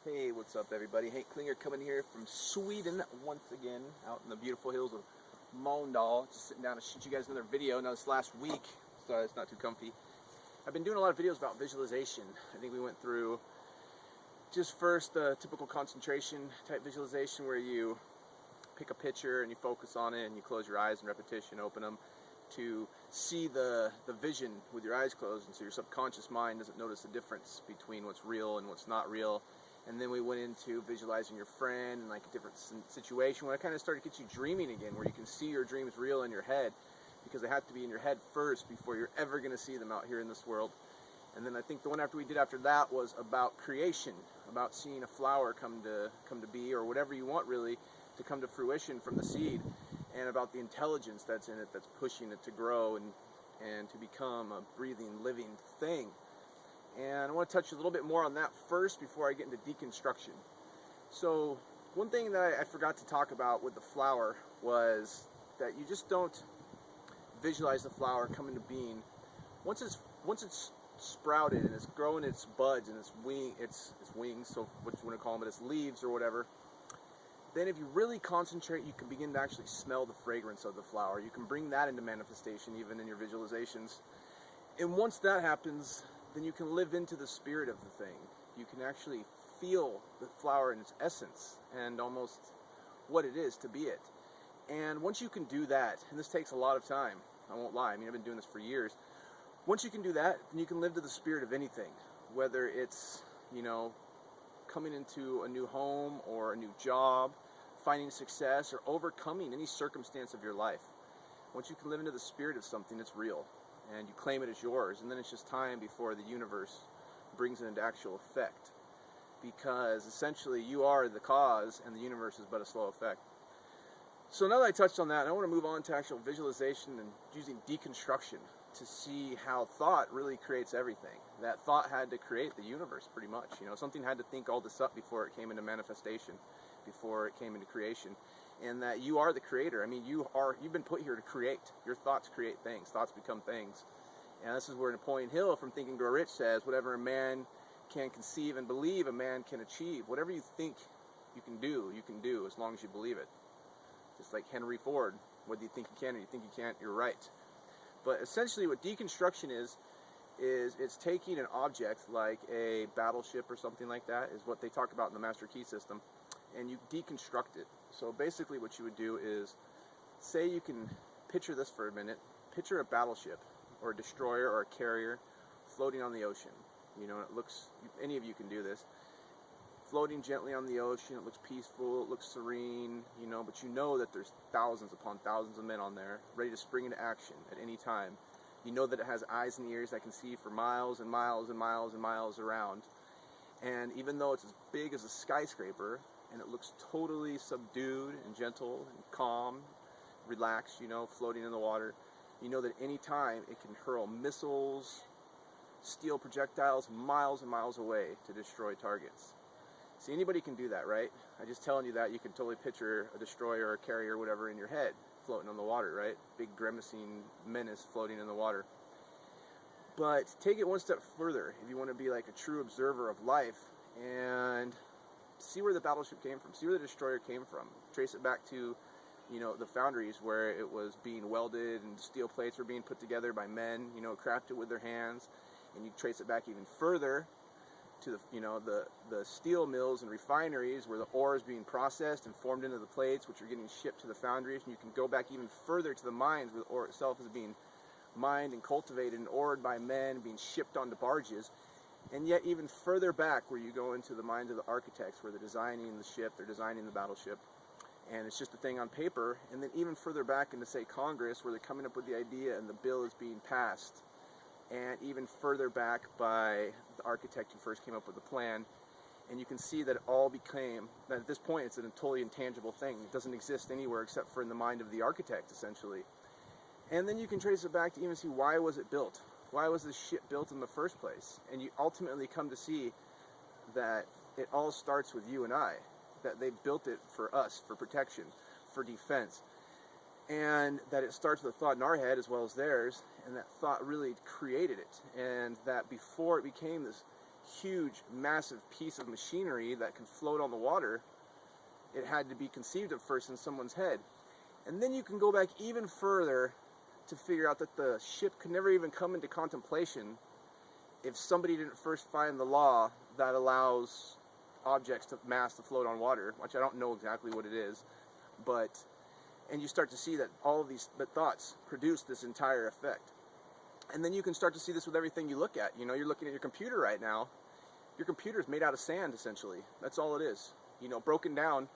Hey, what's up everybody? Hank Klinger coming here from Sweden once again, out in the beautiful hills of Mölndal. Just sitting down to shoot you guys another video. Now this last week, sorry it's not too comfy, I've been doing a lot of videos about visualization. I think we went through just first the typical concentration type visualization where you pick a picture and you focus on it and you close your eyes in repetition, open them to see the vision with your eyes closed, and so your subconscious mind doesn't notice the difference between what's real and what's not real. And then we went into visualizing your friend and like a different situation where I kind of started to get you dreaming again, where you can see your dreams real in your head, because they have to be in your head first before you're ever going to see them out here in this world. And then I think the one after we did after that was about creation, about seeing a flower come to be, or whatever you want really to come to fruition from the seed, and about the intelligence that's in it, that's pushing it to grow and to become a breathing, living thing. And I want to touch a little bit more on that first before I get into deconstruction. So one thing that I forgot to talk about with the flower was that you just don't visualize the flower come into being. Once it's sprouted and it's growing its buds and its wings, so what you want to call them, but its leaves or whatever, then if you really concentrate, you can begin to actually smell the fragrance of the flower. You can bring that into manifestation even in your visualizations. And once that happens, then you can live into the spirit of the thing. You can actually feel the flower in its essence and almost what it is to be it. And once you can do that, and this takes a lot of time, I won't lie, I mean I've been doing this for years. Once you can do that, then you can live to the spirit of anything, whether it's, coming into a new home or a new job, finding success, or overcoming any circumstance of your life. Once you can live into the spirit of something, it's real, and you claim it as yours, and then it's just time before the universe brings it into actual effect, because essentially you are the cause and the universe is but a slow effect. So now that I touched on that, I want to move on to actual visualization and using deconstruction to see how thought really creates everything. That thought had to create the universe pretty much. Something had to think all this up before it came into manifestation, before it came into creation. And that you are the creator. I mean, you've been put here to create. Your thoughts create things. Thoughts become things. And this is where Napoleon Hill from Think and Grow Rich says, whatever a man can conceive and believe, a man can achieve. Whatever you think you can do as long as you believe it. Just like Henry Ford, whether you think you can or you think you can't, you're right. But essentially what deconstruction is it's taking an object like a battleship or something like that, is what they talk about in the Master Key system, and you deconstruct it. So basically what you would do is, say you can picture this for a minute, picture a battleship or a destroyer or a carrier floating on the ocean. It looks, any of you can do this, floating gently on the ocean. It looks peaceful, it looks serene, but you know that there's thousands upon thousands of men on there ready to spring into action at any time. You know that it has eyes and ears that can see for miles and miles and miles and miles around. And even though it's as big as a skyscraper and it looks totally subdued and gentle and calm, relaxed, floating in the water, you know that any time it can hurl missiles, steel projectiles miles and miles away to destroy targets. See, anybody can do that, right? I'm just telling you that. You can totally picture a destroyer or a carrier or whatever in your head floating on the water, right? Big grimacing menace floating in the water. But take it one step further if you want to be like a true observer of life and see where the battleship came from, see where the destroyer came from. Trace it back to, the foundries where it was being welded and steel plates were being put together by men, crafted with their hands. And you trace it back even further to the steel mills and refineries where the ore is being processed and formed into the plates, which are getting shipped to the foundries. And you can go back even further to the mines where the ore itself is being mined and cultivated and ored by men, being shipped onto barges. And yet even further back where you go into the minds of the architects, where they're designing the ship, they're designing the battleship, and it's just a thing on paper. And then even further back into, say, Congress, where they're coming up with the idea and the bill is being passed. And even further back by the architect who first came up with the plan. And you can see that it all became, that at this point it's a totally intangible thing. It doesn't exist anywhere except for in the mind of the architect, essentially. And then you can trace it back to even see, why was it built? Why was this ship built in the first place? And you ultimately come to see that it all starts with you and I. That they built it for us, for protection, for defense. And that it starts with a thought in our head as well as theirs, and that thought really created it. And that before it became this huge, massive piece of machinery that could float on the water, it had to be conceived at first in someone's head. And then you can go back even further to figure out that the ship could never even come into contemplation if somebody didn't first find the law that allows objects to mass to float on water, which I don't know exactly what it is, but, and you start to see that all of these thoughts produce this entire effect. And then you can start to see this with everything you look at. You know, you're looking at your computer right now. Your computer is made out of sand, essentially. That's all it is. You know, broken down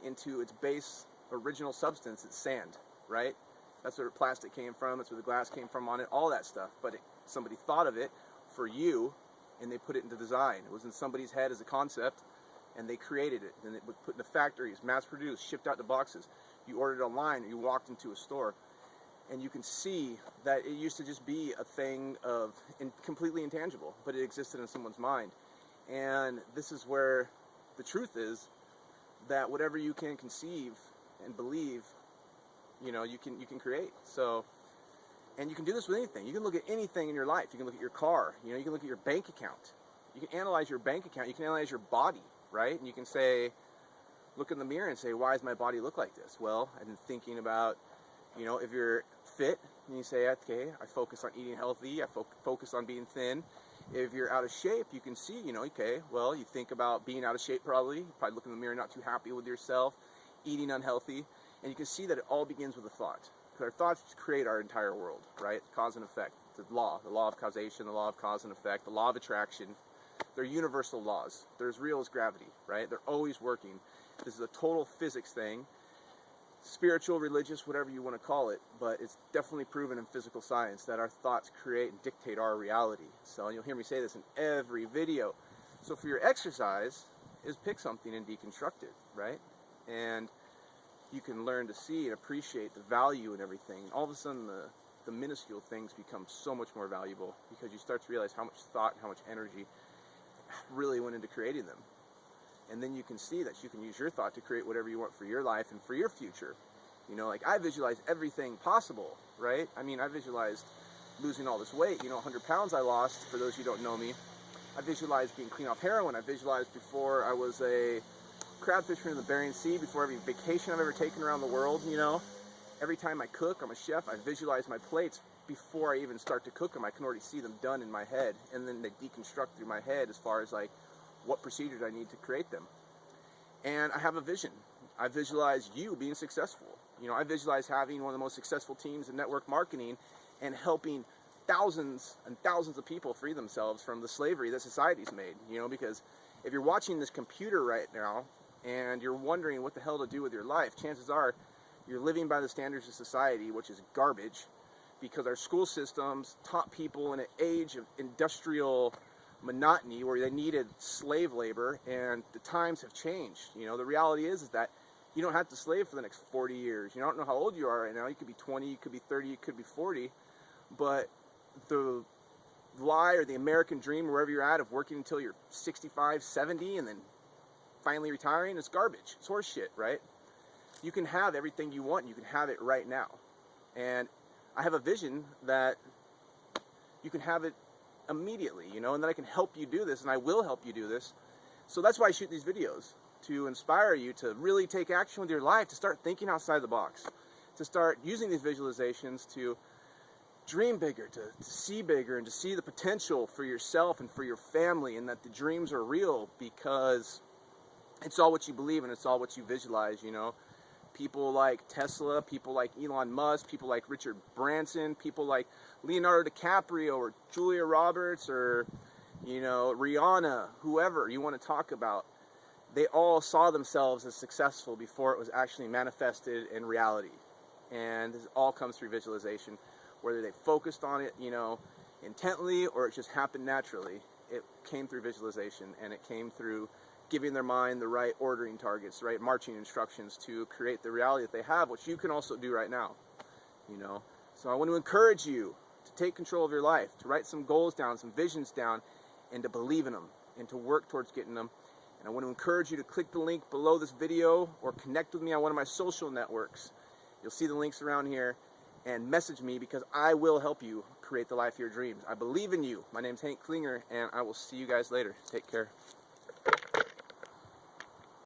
into its base original substance, it's sand, right? That's where plastic came from, that's where the glass came from on it, all that stuff. But somebody thought of it for you, and they put it into design. It was in somebody's head as a concept, and they created it. And it was put in the factories, mass-produced, shipped out to boxes. You ordered it online, or you walked into a store. And you can see that it used to just be a thing of completely intangible, but it existed in someone's mind. And this is where the truth is, that whatever you can conceive and believe, you know, you can create. So, and you can do this with anything. You can look at anything in your life. You can look at your car. You know, you can look at your bank account. You can analyze your bank account. You can analyze your body, right? And you can say, look in the mirror and say, why does my body look like this? Well, I've been thinking about, you know, if you're fit, and you say, okay, I focus on eating healthy, I focus on being thin. If you're out of shape, you can see, you know, okay, well, you think about being out of shape probably look in the mirror not too happy with yourself, eating unhealthy, and you can see that it all begins with a thought. Because our thoughts create our entire world, right? Cause and effect, the law of causation, the law of cause and effect, the law of attraction. They're universal laws. They're as real as gravity, right? They're always working. This is a total physics thing. Spiritual, religious, whatever you want to call it, but it's definitely proven in physical science that our thoughts create and dictate our reality. So you'll hear me say this in every video. So for your exercise is pick something and deconstruct it, right? And you can learn to see and appreciate the value in everything. And all of a sudden the minuscule things become so much more valuable because you start to realize how much thought and how much energy really went into creating them. And then you can see that you can use your thought to create whatever you want for your life and for your future. You know, like I visualized everything possible, right? I mean, I visualized losing all this weight, you know, 100 pounds I lost, for those who don't know me. I visualized being clean off heroin. I visualized before I was a crab fisherman in the Bering Sea, before every vacation I've ever taken around the world, you know. Every time I cook, I'm a chef, I visualize my plates before I even start to cook them. I can already see them done in my head, and then they deconstruct through my head as far as like, what procedures I need to create them. And I have a vision. I visualize you being successful. You know, I visualize having one of the most successful teams in network marketing and helping thousands and thousands of people free themselves from the slavery that society's made. You know, because if you're watching this computer right now and you're wondering what the hell to do with your life, chances are you're living by the standards of society, which is garbage, because our school systems taught people in an age of industrial monotony where they needed slave labor, and the times have changed. You know, the reality is that you don't have to slave for the next 40 years. You don't know how old you are right now. You could be 20, you could be 30, you could be 40, but the lie or the American dream, wherever you're at, of working until you're 65, 70, and then finally retiring, is garbage. It's horse shit, right? You can have everything you want. You can have it right now. And I have a vision that you can have it immediately, you know, and that I can help you do this, and I will help you do this. So that's why I shoot these videos, to inspire you to really take action with your life, to start thinking outside the box, to start using these visualizations to dream bigger, to see bigger, and to see the potential for yourself and for your family, and that the dreams are real because it's all what you believe and it's all what you visualize, you know. People like Tesla, people like Elon Musk, people like Richard Branson, people like Leonardo DiCaprio or Julia Roberts or, you know, Rihanna, whoever you want to talk about, they all saw themselves as successful before it was actually manifested in reality. And this all comes through visualization. Whether they focused on it, you know, intently, or it just happened naturally, it came through visualization, and it came through giving their mind the right ordering targets, right marching instructions to create the reality that they have, which you can also do right now, you know. So I want to encourage you to take control of your life, to write some goals down, some visions down, and to believe in them, and to work towards getting them. And I want to encourage you to click the link below this video or connect with me on one of my social networks. You'll see the links around here, and message me, because I will help you create the life of your dreams. I believe in you. My name's Hank Klinger, and I will see you guys later. Take care.